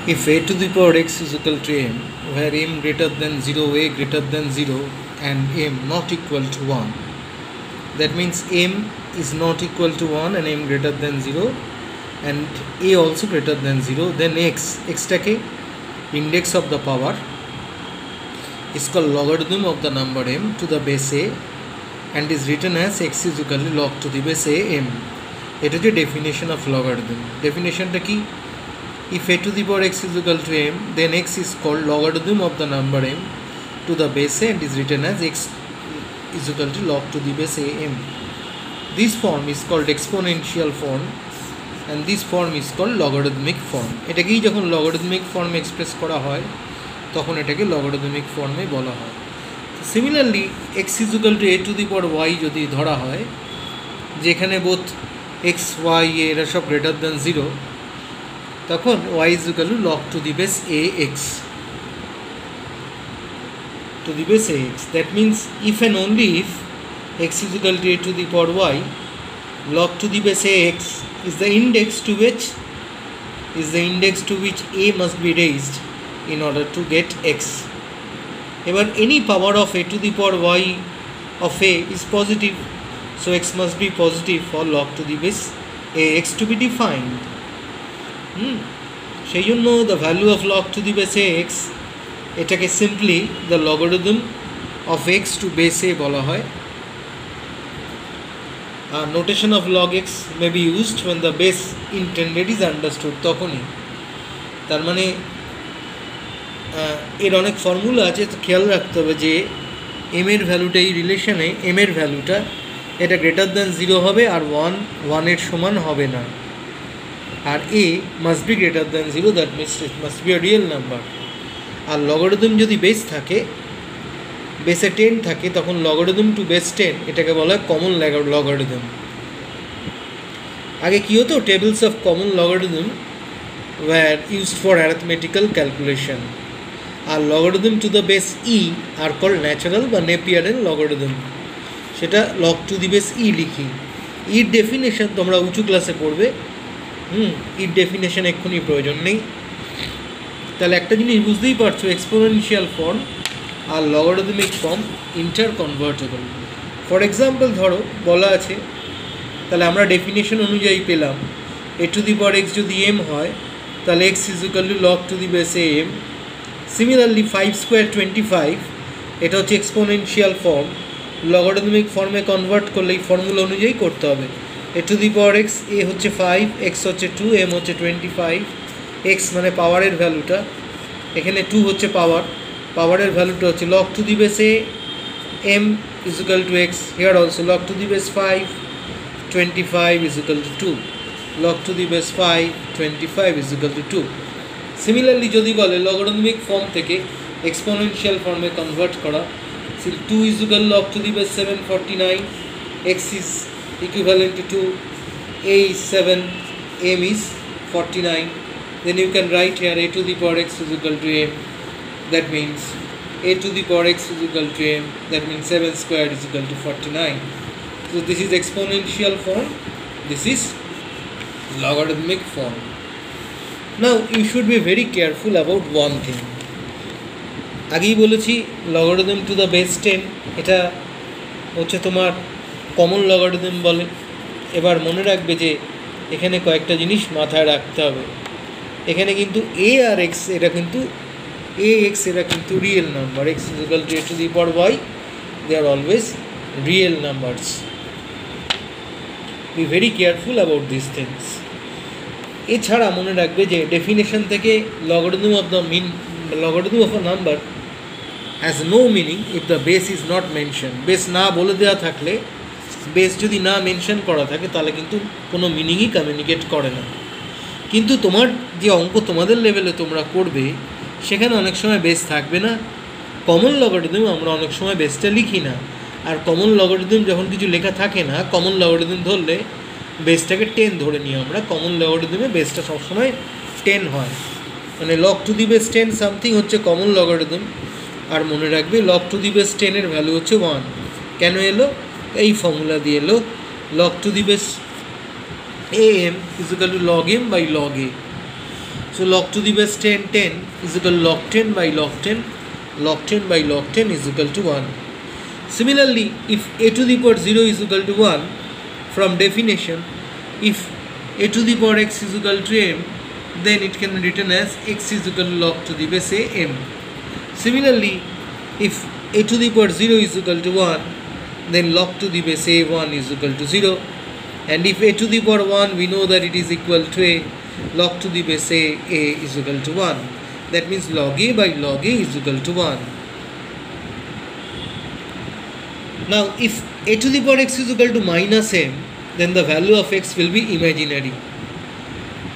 If a to the power x is equal to m, where m greater than 0, a greater than 0 and m not equal to 1, that means m is not equal to 1 and m greater than 0 and a also greater than 0, then x take index of the power is called logarithm of the number m to the base a and is written as x is equal to log to the base a m. It is the definition of logarithm. Definition ki, if a to the power x is equal to m, then x is called logarithm of the number m to the base a and is written as x is equal to log to the base a m. This form is called exponential form and this form is called logarithmic form. এটাকেই যখন logarithmic form express করা হয় তখন এটাকে logarithmic form এ বলা হয়। Similarly, x is equal to a to the power y যদি ধরা হয়, যেখানে both x, y এরা সব greater than 0, তখন y is equal to log to the base ax. To the base ax. That means if and only if x is equal to a to the power y, log to the base ax is the index to which a must be raised in order to get x. Ever any power of a to the power y of a is positive, so x must be positive for log to the base ax to be defined. So you know the value of log to the base ax, এটাকে simply the logarithm of x to base a বলা হয়. Notation of log x may be used when the base intended is understood. তখনই তার মানে এর অনেক formula আছে, তো খেয়াল রাখতে হবে যে m এর ভ্যালুটা এই রিলেশনে m এর ভ্যালুটা এটা গ্রেটার দ্যান 0 হবে আর 1 এর সমান হবে না, আর a must be greater than 0, that means it must be a real number. আর লগারিদম যদি বেস থাকে, বেসে 10 থাকে, তখন লগারিদম টু বেস 10 এটাকে বলা হয় কমন লগারিদম। আগে কী হতো, tables of common logarithm were used for arithmetical calculation. আর logarithm to the base e are called natural বা Napierian logarithm, সেটা log to the base e লিখি। এর ডেফিনেশন তোমরা উঁচু ক্লাসে পড়বে, এর ডেফিনেশন এক্ষুনি প্রয়োজন নেই। তাহলে একটা জিনিস বুঝতেই পারছো, এক্সপোনেনশিয়াল ফর্ম আর logarithmic form interconvertible. For example ধরো বলা আছে, তাহলে আমরা ডেফিনেশন অনুযায়ী পেলাম a to the power x যদি m হয় তাহলে x is equal to log to the base a m. Similarly 5 square 25, এটা হচ্ছে এক্সপোনেনশিয়াল ফর্ম, লগারিদমিক ফর্মে কনভার্ট করলে এই ফর্মুলা অনুযায়ী করতে হবে। a to the power x, a হচ্ছে 5, x হচ্ছে 2, m হচ্ছে 25, x মানে পাওয়ারের ভ্যালুটা, এখানে 2 হচ্ছে পাওয়ারের ভ্যালুটা হচ্ছে log to the base a m is equal to x, here also log to the base 5, 25 is equal to 2, log to the base 5, 25 is equal to 2. Similarly যদি বলে লগারিদমিক ফর্ম থেকে এক্সপোনেনশিয়াল ফর্মে কনভার্ট করা, 2 is equal log to the base 749, x is equivalent to 2, a is 7, m is 49. Then you can write here a to the power x is equal to m, that means a to the power x is equal to m, that means 7 squared is equal to 49. So this is exponential form, this is logarithmic form. Now you should be very careful about one thing. আগেই বলেছি logarithm to the base 10 এটা হচ্ছে তোমার common logarithm বলে। এবার মনে রাখবে যে এখানে কয়েকটা জিনিস মাথায় রাখতে হবে। এখানে কিন্তু a আর x এটা কিন্তু ax এরা কিন্তু real number, x is equal to a to the power y, they are always real numbers. Be very careful about these things. এছাড়া মনে রাখবে যে ডেফিনেশন থেকে logarithm of a number has no meaning if the base is not mention. Base না বলে দেওয়া থাকলে, base যদি না মেনশন করা থাকে তাহলে কিন্তু কোনো মিনিংই কমিউনিকেট করে না। কিন্তু তোমার যে অঙ্ক তোমাদের লেভেলে তোমরা করবে সেখানে অনেক সময় বেস থাকবে না। কমন লগারিদম আমরা অনেক সময় বেসটা লিখি না, আর কমন লগারিদম যখন কিছু লেখা থাকে না, কমন লগারিদম ধরলে বেসটাকে 10 ধরে নিই আমরা। কমন লগারিদমে বেসটা সবসময় 10 হয়, মানে log to the base 10 something হচ্ছে কমন লগারিদম। আর মনে রাখবে লগ টু দি বেস 10 এর ভ্যালু হচ্ছে 1। কেন এলো? এই ফর্মুলা দিয়ে এলো, log to the base am is equal to log m by log a. So log to the base 10 10 is equal to log 10 by log 10, log 10 by log 10 is equal to 1. Similarly, if a to the power 0 is equal to 1, from definition, if a to the power x is equal to m, then it can be written as x is equal to log to the base a m. Similarly, if a to the power 0 is equal to 1, then log to the base a 1 is equal to 0. And if a to the power 1, we know that it is equal to a, log to the base a is equal to 1. That means log a by log a is equal to 1. Now if a to the power x is equal to minus m, then the value of x will be imaginary.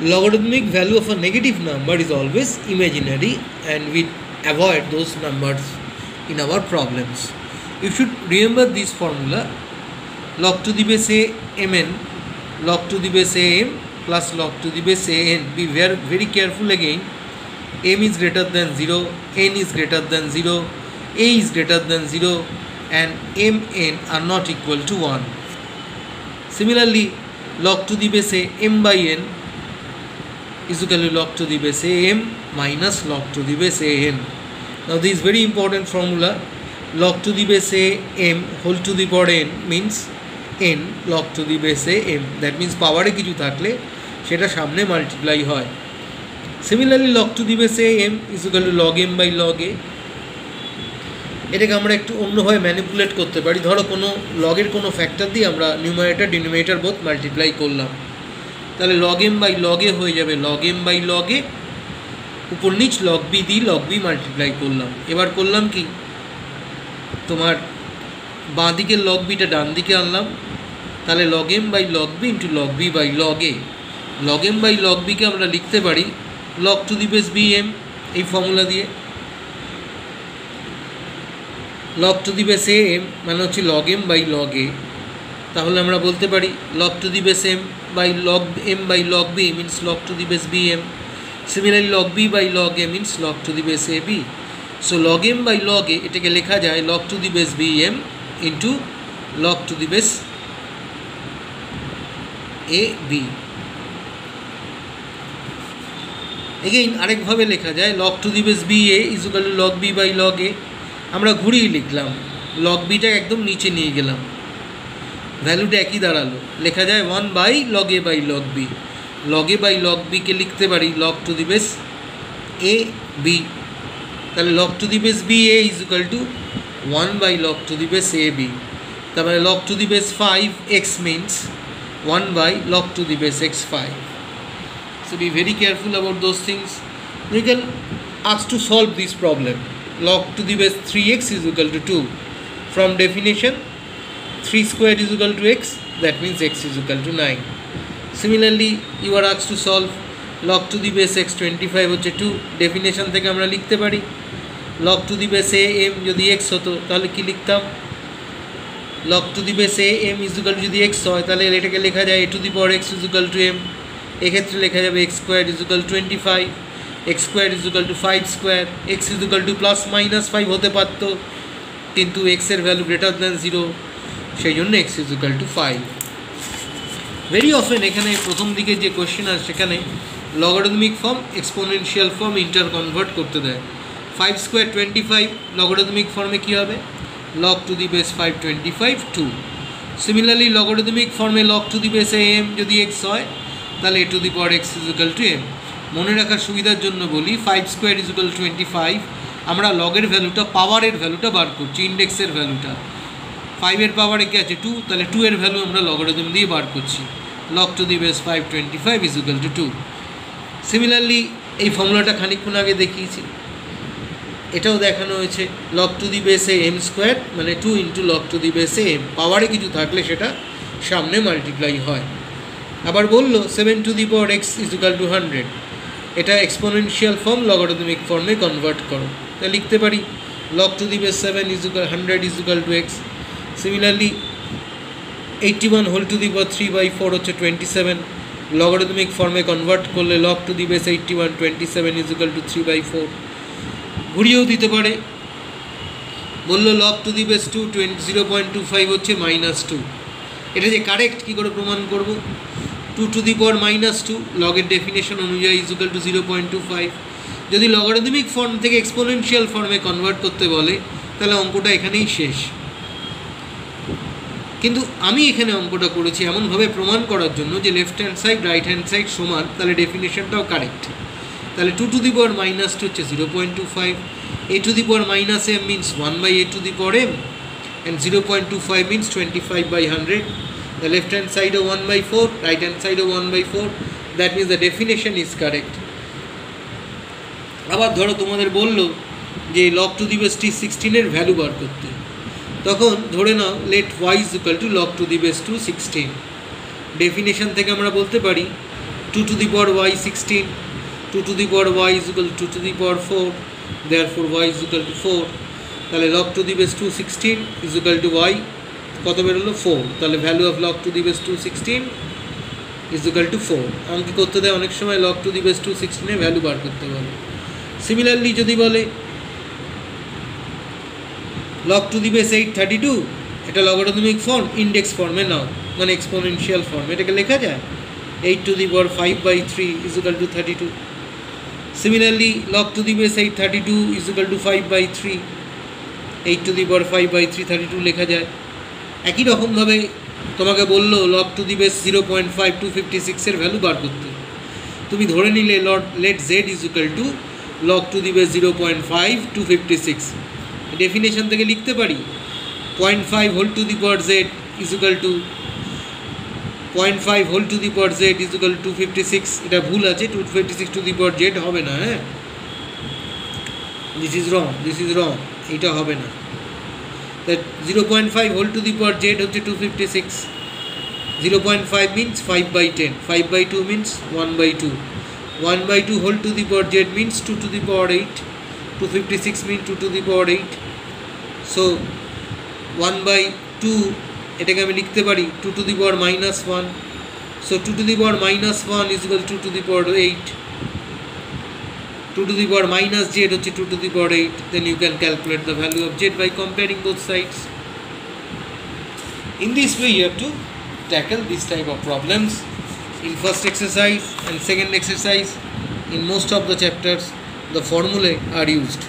Logarithmic value of a negative number is always imaginary, and we avoid those numbers in our problems. You should remember this formula: log to the base a mn, log to the base a m plus log to the base a n. Be very careful again. M is greater than 0, n is greater than 0, a is greater than 0, and mn are not equal to 1. Similarly, log to the base a m by n is equal to log to the base a m minus log to the base a n. Now this is very important formula. Log to the base a m whole to the power n means n log to the base a m. That means power e kichu thakle seta samne multiply hoy. Similarly, log to the base a m is equal to log m by log a. এটাকে আমরা একটু অন্যভাবে manipulate করতে পারি। ধরো কোনো লগের কোনো ফ্যাক্টর দিয়ে আমরা নিউমারেটর ডিনোমিনেটর বোথ মাল্টিপ্লাই করলাম, তাহলে লগ এম বাই লগ এ হয়ে যাবে লগ এম বাই লগ এ, উপর নিচ লগ বি দিয়ে লগ বি মাল্টিপ্লাই করলাম। এবার করলাম কি, তোমার বাঁ দিকের লগ বিটা ডান দিকে আনলাম, তাহলে log M by log B into log B by log A. Log M by log বিকে আমরা লিখতে পারি log to the base B M, এই ফর্মুলা দিয়ে। Log to the base A M মানে হচ্ছে log M by log A, তাহলে আমরা বলতে পারি log to the base M by log M by log B means log to the base B M. Similarly log B by log A means log to the base A B. So log M by log A এটাকে লেখা যায় log to the base B M into log to the base A B. Again আরেকভাবে লেখা যায় log to the base B A is equal to log B by log A. আমরা ঘুরিয়ে লিখলাম, log beta একদম নিচে নিয়ে গেলাম, ভ্যালুটা একই দাঁড়ালো, লেখা যায় 1 by log A by log B. Log A by log বিকে লিখতে পারি log to the base A B. তাহলে log to the base B A is equal to 1 by log to the base A B. তারপরে log to the base 5 X means 1 by log to the base X 5। So be very careful about those things. You can ask to solve this problem. Log to the base 3x is equal to 2. From definition, 3 squared is equal to x, that means x is equal to 9. Similarly, you are asked to solve log to the base x 25 হচ্ছে 2। Definition থেকে আমরা লিখতে পারি log to the base a m যদি x হতো তাহলে কি লিখতাম, log to the base a m is equal to যদি x হয় তাহলে এটাকে লেখা যায় a to the power x is equal to m। এক্ষেত্রে লেখা যাবে x squared is equal to 25, x squared is equal to 5 square, x is equal to plus minus 5 হতে পারত, কিন্তু x এর ভ্যালু গ্রেটার দ্যান 0, সেই জন্য x is equal to 5। Very often এখানে প্রথম দিকে যে কোয়েশ্চেন আছে সেখানে logarithmic form exponential form inter convert করতে দেয়। 5 স্কোয়ার 25 লগারিদমিক ফর্মে কী হবে, log to the base 525 2। Similarly logarithmic ফর্মে log to the base am যদি x হয় তাহলে a to the power x is equal to m। মনে রাখার সুবিধার জন্য বলি 5 স্কোয়ার is equal to 25, আমরা লগের ভ্যালুটা পাওয়ারের ভ্যালুটা বার করছি, ইন্ডেক্সের ভ্যালুটা। 5 এর পাওয়ারে কি আছে 2, তাহলে 2 এর ভ্যালু আমরা লগারিদম দিয়ে বার করছি, log to the base 525 is equal to 2। Similarly এই ফর্মুলাটা খানিকক্ষণ আগে দেখিয়েছি, এটাও দেখানো হয়েছে log to the base m square মানে 2 into log to the base m, পাওয়ারে কিছু থাকলে সেটা সামনে মাল্টিপ্লাই হয়। আবার বললো 7 to the power x is equal to 100, এটা এক্সপোনেনশিয়াল ফর্ম লগারিদমিক ফর্মে কনভার্ট করো, তাই লিখতে পারি log to the base 7 is equal 100 is equal to x। Similarly 81 whole to the power 3/4 হচ্ছে 27, লগারিদমিক ফর্মে কনভার্ট করলে log to the base 81 27 is equal to 3/4। ঘুরিয়েও দিতে পারে, বললো log to the base 0.25 হচ্ছে -2। এটা যে কারেক্ট কী করে প্রমাণ করব, 2 to the power minus 2 লগের ডেফিনেশন অনুযায়ী ইজ ইকুয়াল টু 0.25। যদি লগারিদমিক ফর্ম থেকে এক্সপোনেনশিয়াল ফর্মে কনভার্ট করতে বলে তাহলে অঙ্কটা এখানেই শেষ। কিন্তু আমি এখানে অঙ্কটা করেছি এমনভাবে প্রমাণ করার জন্য যে left hand side right hand side সমান, তাহলে ডেফিনেশনটাও কারেক্ট। তাহলে 2 to the power minus 2 হচ্ছে 0.25, a to the power minus m means 1 by a to the power m, and 0.25 means 25/100. The left hand side of 1 by 4, right hand side of 1 by 4, that means the definition is correct. আবার ধরো তোমাদের বললো যে log to the base 16 এর value বার করতে, তখন ধরে নাও let y is equal to log to the base 16। Definition থেকে আমরা বলতে পারি 2 to the power y 16, 2 to the power y is equal to 2 to the power 4, therefore y is equal to 4। তাহলে log to the base 16 is equal to y কত বেরোলো 4, তাহলে value of log to the base 16 is equal to 4। আমাকে করতে দেয় অনেক সময় log to the base 16 এর ভ্যালু বার করতে বলে। সিমিলারলি যদি বলে log to the base 832, এটা লগারিদমিক ফর্ম, ইন্ডেক্স ফর্মে নাও মানে এক্সপোনেনশিয়াল ফর্ম, এটাকে লেখা যায় 8 to the power 5/3 is equal to 32। Similarly log to the base 832 is equal to 5/3, 8 to the power 5/3 32 লেখা যায়। একই রকমভাবে তোমাকে বললো log to the base 0.5 256 এর ভ্যালু বার করতে, তুমি ধরে নিলে let z is equal to log to the base 0.5 256। Definition থেকে লিখতে পারি 0.5 whole to the power z is equal to 0.5 whole to the power z is equal to 256। এটা ভুল আছে, 256 to the power z হবে না, হ্যাঁ this is wrong, এটা হবে না। that 0.5 whole to the power z হচ্ছে 256, 0.5 means 5/10, 5/2 means 1/2, 1/2 whole to the power z means 2 to the power 8, 256 means 2 to the power 8, so 1/2 এটাকে আমি লিখতে পারি 2 to the power minus 1, so 2 to the power minus 1 is equal to 2 to the power 8, 2 to the power minus z হচ্ছে 2 to the power 8, then you can calculate the value of z by comparing both sides. In this way you have to tackle this type of problems in first exercise and second exercise. In most of the chapters the formulae are used.